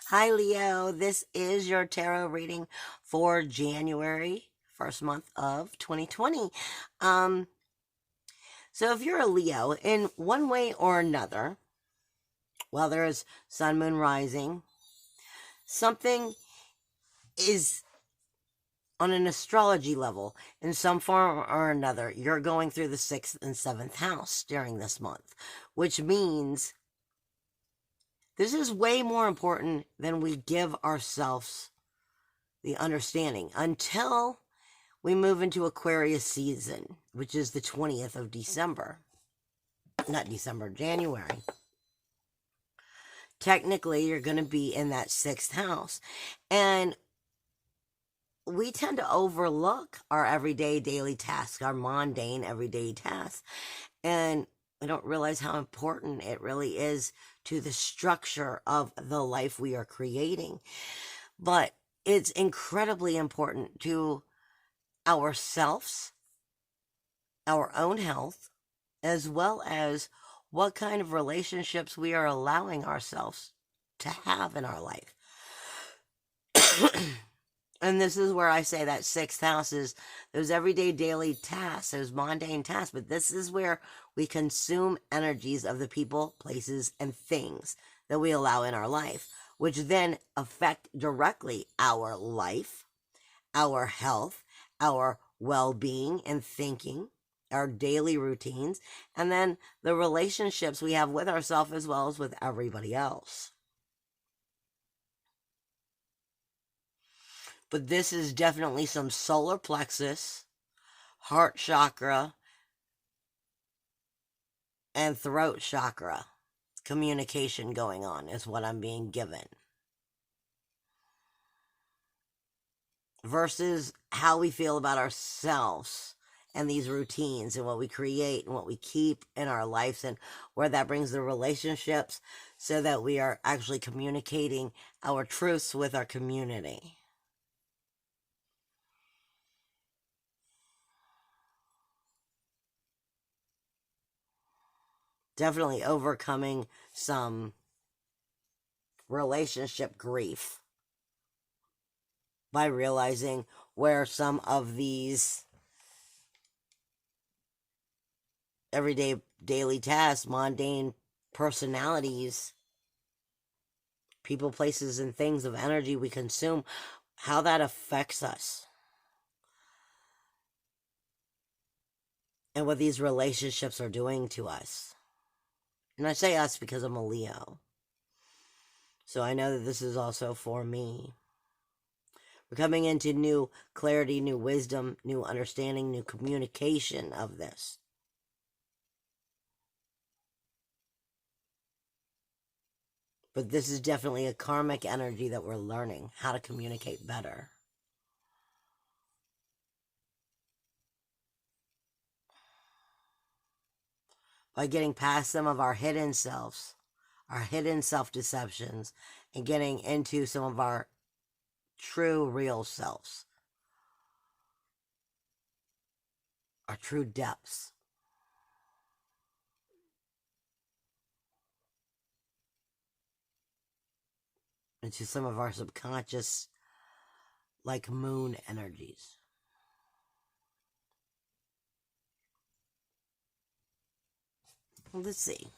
Hi, Leo. This is your tarot reading for January, first month of 2020. Um, so, if you're a Leo in one way or another, well, there's sun, moon, rising, something is on an astrology level in some form or another. You're going through the sixth and seventh house during this month, which means this is way more important than we give ourselves the understanding until we move into Aquarius season, which is the 20th of December. Not December, January. Technically, you're going to be in that sixth house. And we tend to overlook our everyday daily tasks, our mundane everyday tasks. And we don't realize how important it really is to the structure of the life we are creating. But it's incredibly important to ourselves, our own health, as well as what kind of relationships we are allowing ourselves to have in our life. And this is where I say that sixth house is those everyday daily tasks, those mundane tasks, but this is where we consume energies of the people, places, and things that we allow in our life, which then affect directly our life, our health, our well-being and thinking, our daily routines, and then the relationships we have with ourselves as well as with everybody else. But this is definitely some solar plexus, heart chakra, and throat chakra communication going on is what I'm being given. Versus how we feel about ourselves and these routines and what we create and what we keep in our lives and where that brings the relationships so that we are actually communicating our truths with our community. Definitely overcoming some relationship grief by realizing where some of these everyday daily tasks, mundane personalities, people, places, and things of energy we consume, how that affects us. And what these relationships are doing to us. And I say us because I'm a Leo. So I know that this is also for me. We're coming into new clarity, new wisdom, new understanding, new communication of this. But this is definitely a karmic energy that we're learning how to communicate better. By getting past some of our hidden selves, our hidden self-deceptions, and getting into some of our true, real selves, our true depths. Into some of our subconscious, like moon energies. Let's see.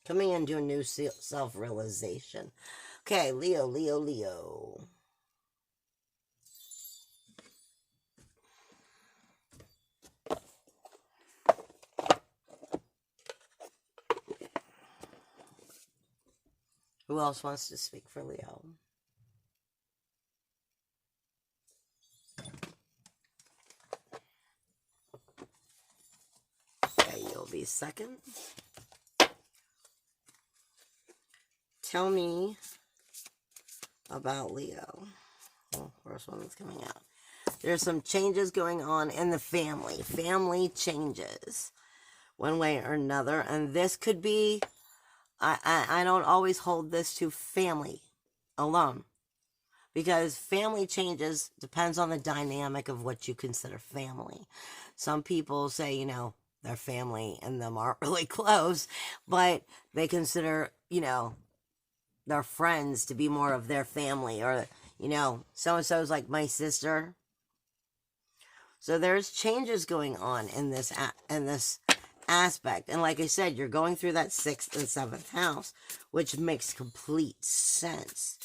Coming into a new self-realization. Okay, Leo, Leo, Leo. Who else wants to speak for Leo? Okay, you'll be second. Tell me about Leo. Oh, first one that's coming out. There's some changes going on in the family. Family changes one way or another. And this could be, I don't always hold this to family alone. Because family changes depends on the dynamic of what you consider family. Some people say, you know, their family and them aren't really close, but they consider, you know, their friends to be more of their family, or, you know, so-and-so's like my sister. So there's changes going on in this aspect. And like I said, you're going through that 6th and 7th house, which makes complete sense.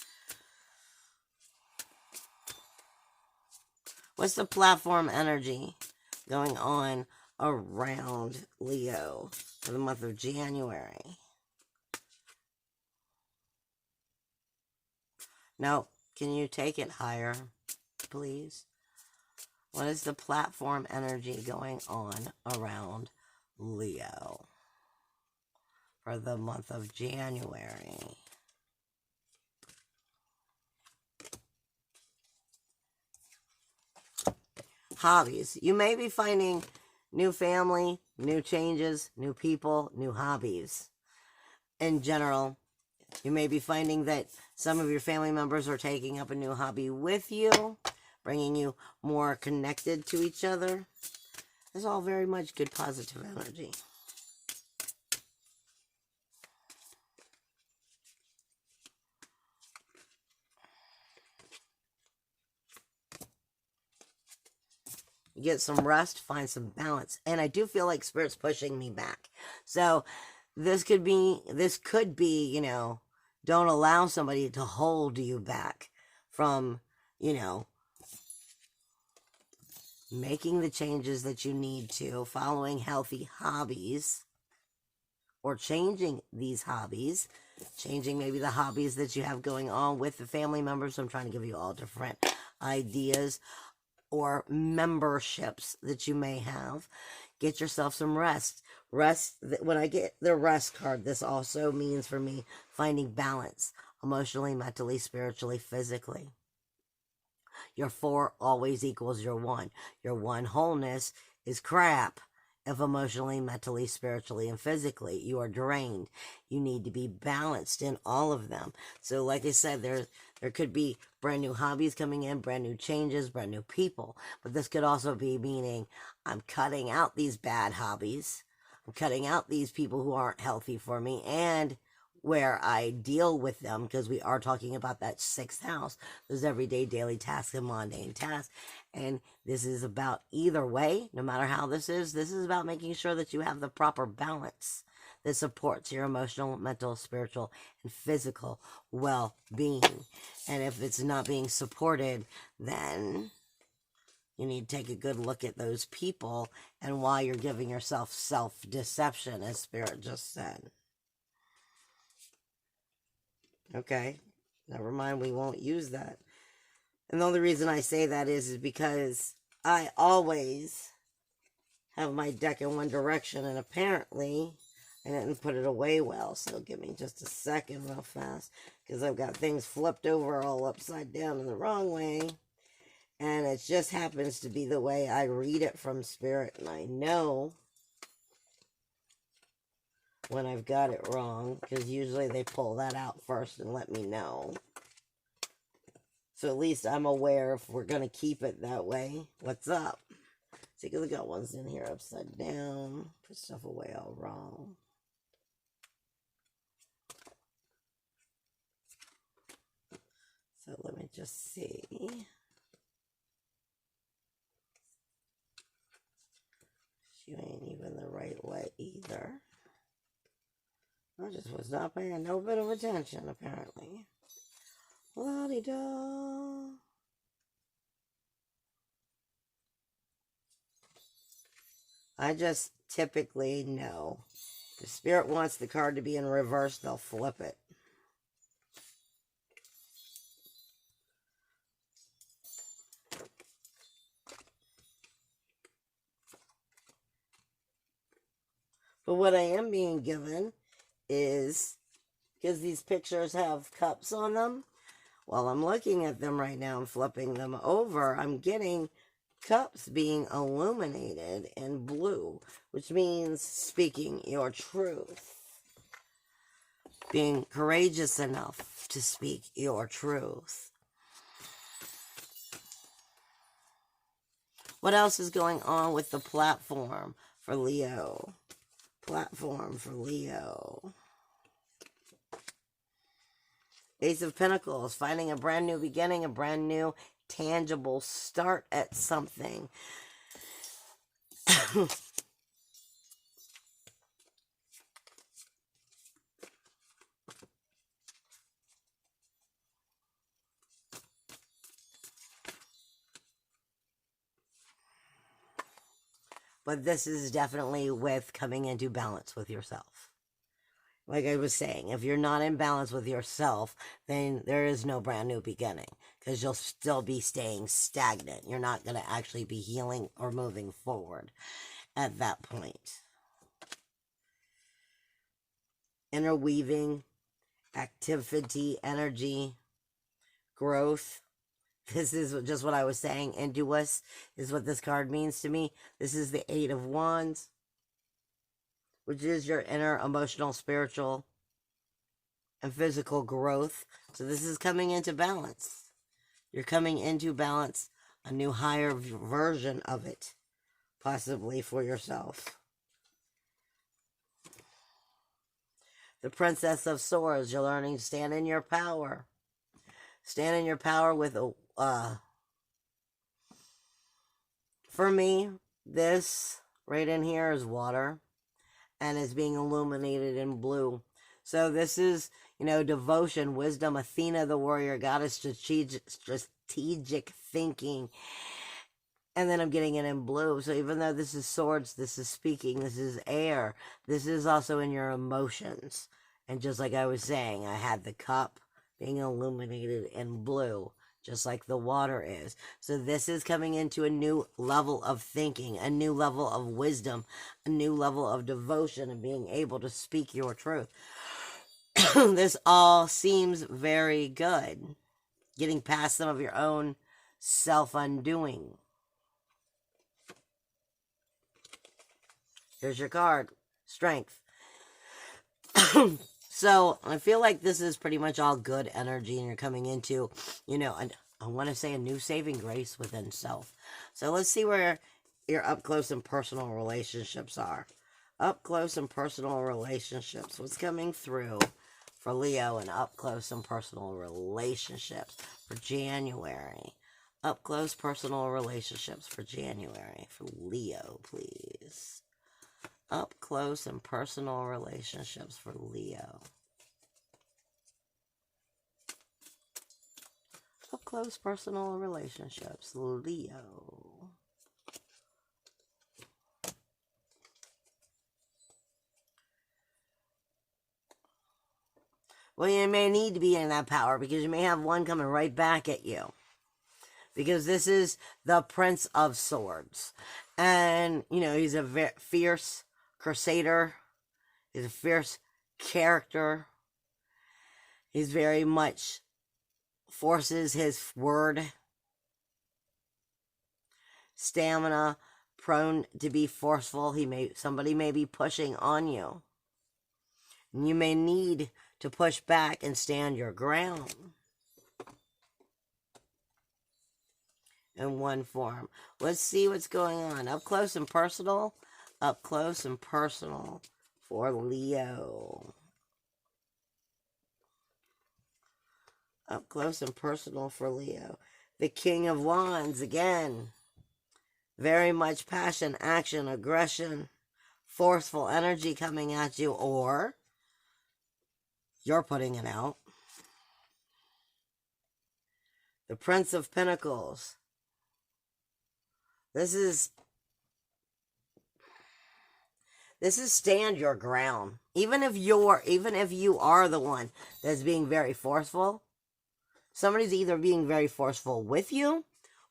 What's the platform energy going on around Leo for the month of January? No, can you take it higher, please? What is the platform energy going on around Leo for the month of January? Hobbies. You may be finding new family, new changes, new people, new hobbies. In general, you may be finding that some of your family members are taking up a new hobby with you, bringing you more connected to each other. It's all very much good positive energy. Get some rest, find some balance. And I do feel like Spirit's pushing me back. So this could be, you know, don't allow somebody to hold you back from, you know, making the changes that you need to, following healthy hobbies, or changing these hobbies, changing maybe the hobbies that you have going on with the family members. I'm trying to give you all different ideas, or memberships that you may have. Get yourself some rest. When I get the rest card, this also means for me finding balance emotionally, mentally, spiritually, physically. Your 4 always equals your 1. Your 1 wholeness is crap. If emotionally, mentally, spiritually, and physically you are drained, you need to be balanced in all of them. So like I said, there could be brand new hobbies coming in, brand new changes, brand new people. But this could also be meaning I'm cutting out these bad hobbies. I'm cutting out these people who aren't healthy for me, and where I deal with them, because we are talking about that 6th house, those everyday daily tasks and mundane tasks. And this is about, either way, no matter how this is about making sure that you have the proper balance that supports your emotional, mental, spiritual, and physical well-being. And if it's not being supported, then you need to take a good look at those people and why you're giving yourself self-deception, as Spirit just said. Okay, never mind, we won't use that. And the only reason I say that is because I always have my deck in one direction, and apparently I didn't put it away well. So give me just a second real fast, because I've got things flipped over all upside down in the wrong way. And it just happens to be the way I read it from Spirit, and I know when I've got it wrong, because usually they pull that out first and let me know. So at least I'm aware if we're going to keep it that way. What's up? See, because I got ones in here upside down. Put stuff away all wrong. So let me just see. She ain't even the right way either. I just was not paying no bit of attention, apparently. La-di-da. I just typically know. If Spirit wants the card to be in reverse, they'll flip it. But what I am being given is, because these pictures have cups on them, while I'm looking at them right now and flipping them over, I'm getting cups being illuminated in blue, which means speaking your truth. Being courageous enough to speak your truth. What else is going on with the platform for Leo? Platform for Leo. Ace of Pentacles, finding a brand new beginning, a brand new tangible start at something. But this is definitely with coming into balance with yourself. Like I was saying, if you're not in balance with yourself, then there is no brand new beginning, because you'll still be staying stagnant. You're not going to actually be healing or moving forward at that point. Interweaving, activity, energy, growth. This is just what I was saying. Induous is what this card means to me. This is the Eight of Wands, which is your inner emotional, spiritual, and physical growth. So this is coming into balance. You're coming into balance, a new higher version of it, possibly for yourself. The Princess of Swords, you're learning to stand in your power. Stand in your power with for me, this right in here is water, and it's being illuminated in blue. So this is, devotion, wisdom, Athena, the warrior goddess, strategic thinking. And then I'm getting it in blue. So even though this is swords, this is speaking, this is air, this is also in your emotions. And just like I was saying, I had the cup being illuminated in blue, just like the water is. So this is coming into a new level of thinking, a new level of wisdom, a new level of devotion, and being able to speak your truth. This all seems very good. Getting past some of your own self-undoing. Here's your card. Strength. So, I feel like this is pretty much all good energy, and you're coming into, I want to say a new saving grace within self. So, let's see where your up close and personal relationships are. Up close and personal relationships. What's coming through for Leo and up close and personal relationships for January? Up close personal relationships for January for Leo, please. Up close and personal relationships for Leo. Up close personal relationships, Leo. Well, you may need to be in that power, because you may have one coming right back at you. Because this is the Prince of Swords. And, he's a very fierce crusader. He's a fierce character. He's very much forces his word. Stamina, prone to be forceful. Somebody may be pushing on you. And you may need to push back and stand your ground. In one form. Let's see what's going on. Up close and personal. Up close and personal for Leo. Up close and personal for Leo. The King of Wands again. Very much passion, action, aggression, forceful energy coming at you, or you're putting it out. The Prince of Pentacles. This is stand your ground. Even if you are the one that's being very forceful, somebody's either being very forceful with you,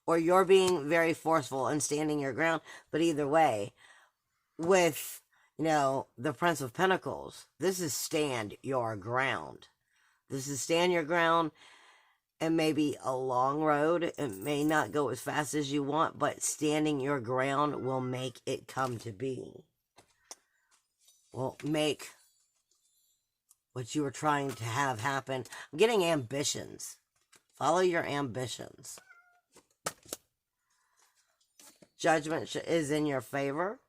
or you're being very forceful and standing your ground. But either way, with, the Prince of Pentacles, this is stand your ground. This is stand your ground. It may be a long road. It may not go as fast as you want, but standing your ground will make it come to be. Will make what you were trying to have happen. I'm getting ambitions. Follow your ambitions. Judgment is in your favor.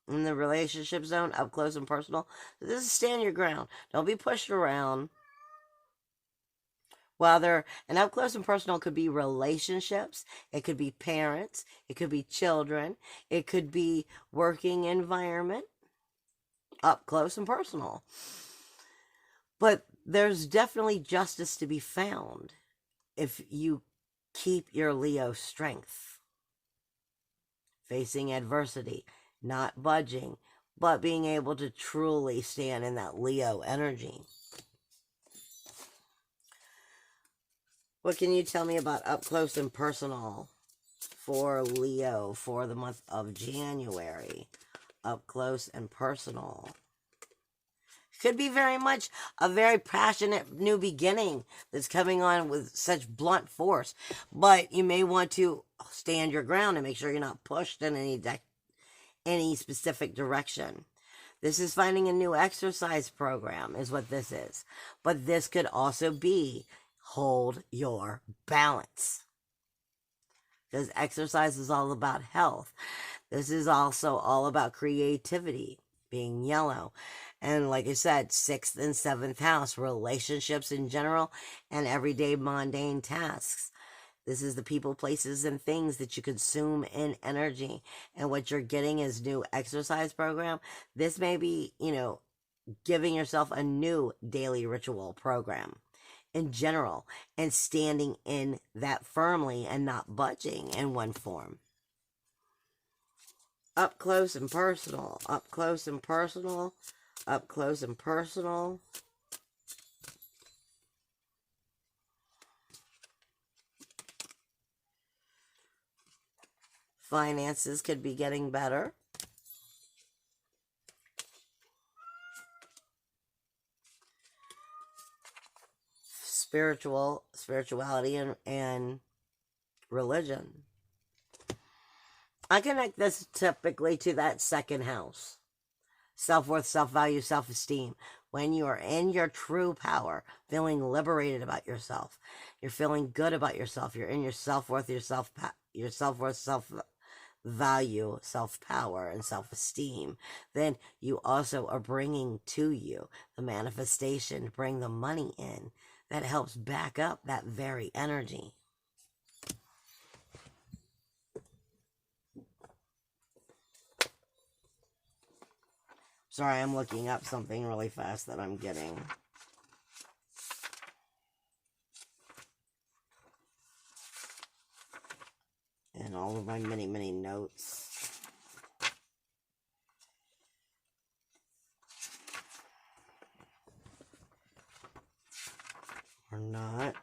In the relationship zone, up close and personal. This is stand your ground. Don't be pushed around. While they're, and up close and personal could be relationships, it could be parents, it could be children, it could be working environment, up close and personal. But there's definitely justice to be found if you keep your Leo strength, facing adversity, not budging, but being able to truly stand in that Leo energy. What can you tell me about up close and personal for Leo for the month of January? Up close and personal. Could be very much a very passionate new beginning that's coming on with such blunt force. But you may want to stand your ground and make sure you're not pushed in any specific direction. This is finding a new exercise program is what this is. But this could also be hold your balance. Because exercise is all about health. This is also all about creativity, being yellow. And like I said, 6th and 7th house, relationships in general, and everyday mundane tasks. This is the people, places, and things that you consume in energy. And what you're getting is new exercise program. This may be, giving yourself a new daily ritual program in general and standing in that firmly and not budging in one form. Up close and personal, up close and personal, up close and personal. Finances could be getting better. Spirituality and religion. I connect this typically to that 2nd house. Self-worth, self-value, self-esteem. When you are in your true power, feeling liberated about yourself, you're feeling good about yourself, you're in your self-worth, your self-worth, self-value, self-power, and self-esteem, then you also are bringing to you the manifestation to bring the money in that helps back up that very energy. Sorry, I'm looking up something really fast that I'm getting. And all of my many, many notes. Or not.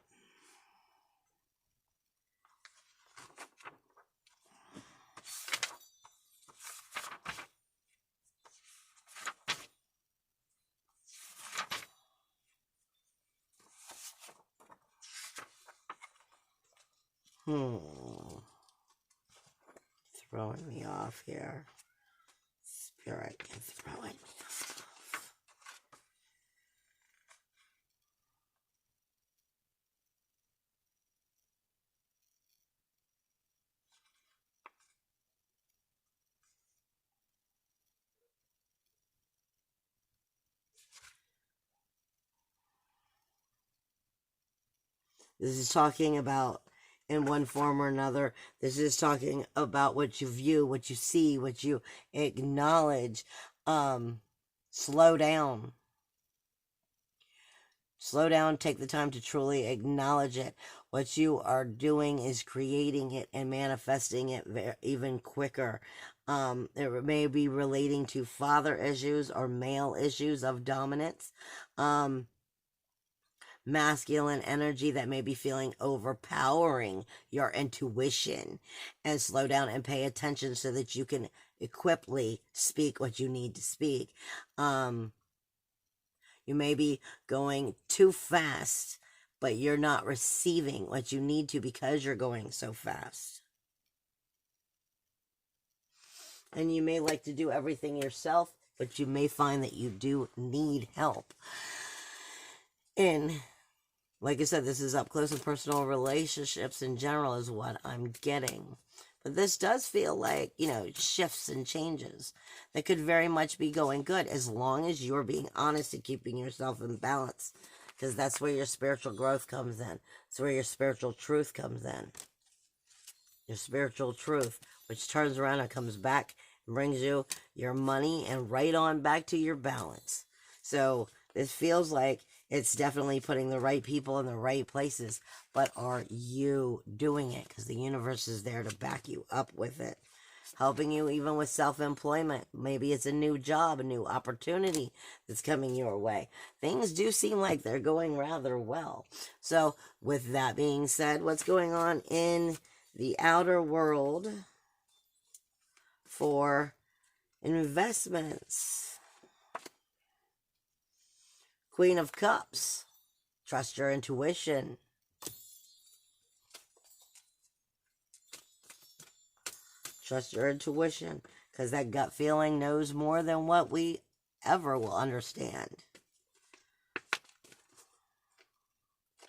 Throwing me off here. Spirit is throwing me off. This is talking about, in one form or another, this is talking about what you view, what you see, what you acknowledge. Slow down. Slow down, take the time to truly acknowledge it. What you are doing is creating it and manifesting it even quicker. It may be relating to father issues or male issues of dominance. Masculine energy that may be feeling overpowering your intuition, and slow down and pay attention so that you can equiply speak what you need to speak. You may be going too fast, but you're not receiving what you need to because you're going so fast. And you may like to do everything yourself, but you may find that you do need help. And like I said, this is up close and personal. Relationships in general is what I'm getting. But this does feel like, shifts and changes that could very much be going good as long as you're being honest and keeping yourself in balance because that's where your spiritual growth comes in. It's where your spiritual truth comes in. Your spiritual truth, which turns around and comes back and brings you your money and right on back to your balance. So this feels like it's definitely putting the right people in the right places, but are you doing it? Because the universe is there to back you up with it, helping you even with self-employment. Maybe it's a new job, a new opportunity that's coming your way. Things do seem like they're going rather well. So with that being said, what's going on in the outer world for investments? Queen of Cups. Trust your intuition. Trust your intuition, because that gut feeling knows more than what we ever will understand.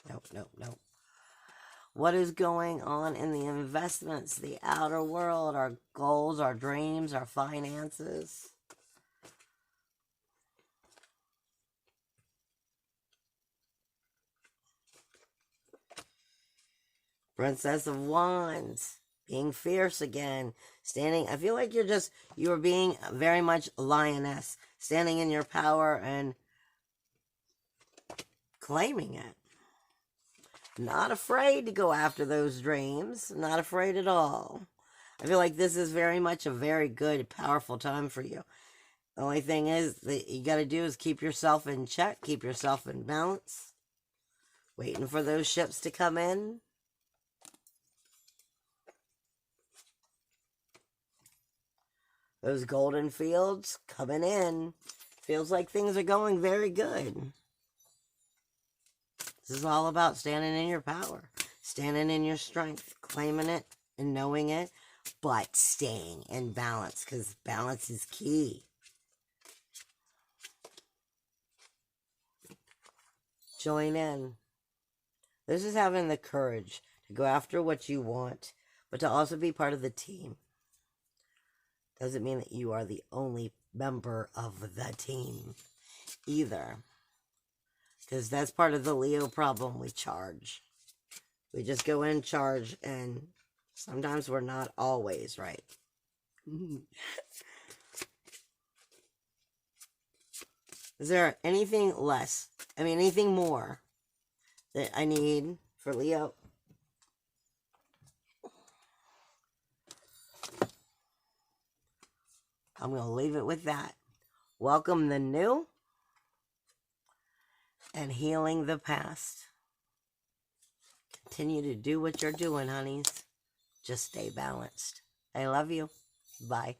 Nope, nope, nope. What is going on in the investments, the outer world, our goals, our dreams, our finances? Princess of Wands, being fierce again, standing. I feel like you're being very much a lioness, standing in your power and claiming it. Not afraid to go after those dreams, not afraid at all. I feel like this is very much a very good, powerful time for you. The only thing is that you got to do is keep yourself in check, keep yourself in balance, waiting for those ships to come in. Those golden fields coming in. Feels like things are going very good. This is all about standing in your power, standing in your strength, claiming it and knowing it, but staying in balance, because balance is key. Join in. This is having the courage to go after what you want, but to also be part of the team. Doesn't mean that you are the only member of the team either. Because that's part of the Leo problem. We charge. We just go in, charge, and sometimes we're not always right. Is there anything anything more that I need for Leo? I'm going to leave it with that. Welcome the new and healing the past. Continue to do what you're doing, honeys. Just stay balanced. I love you. Bye.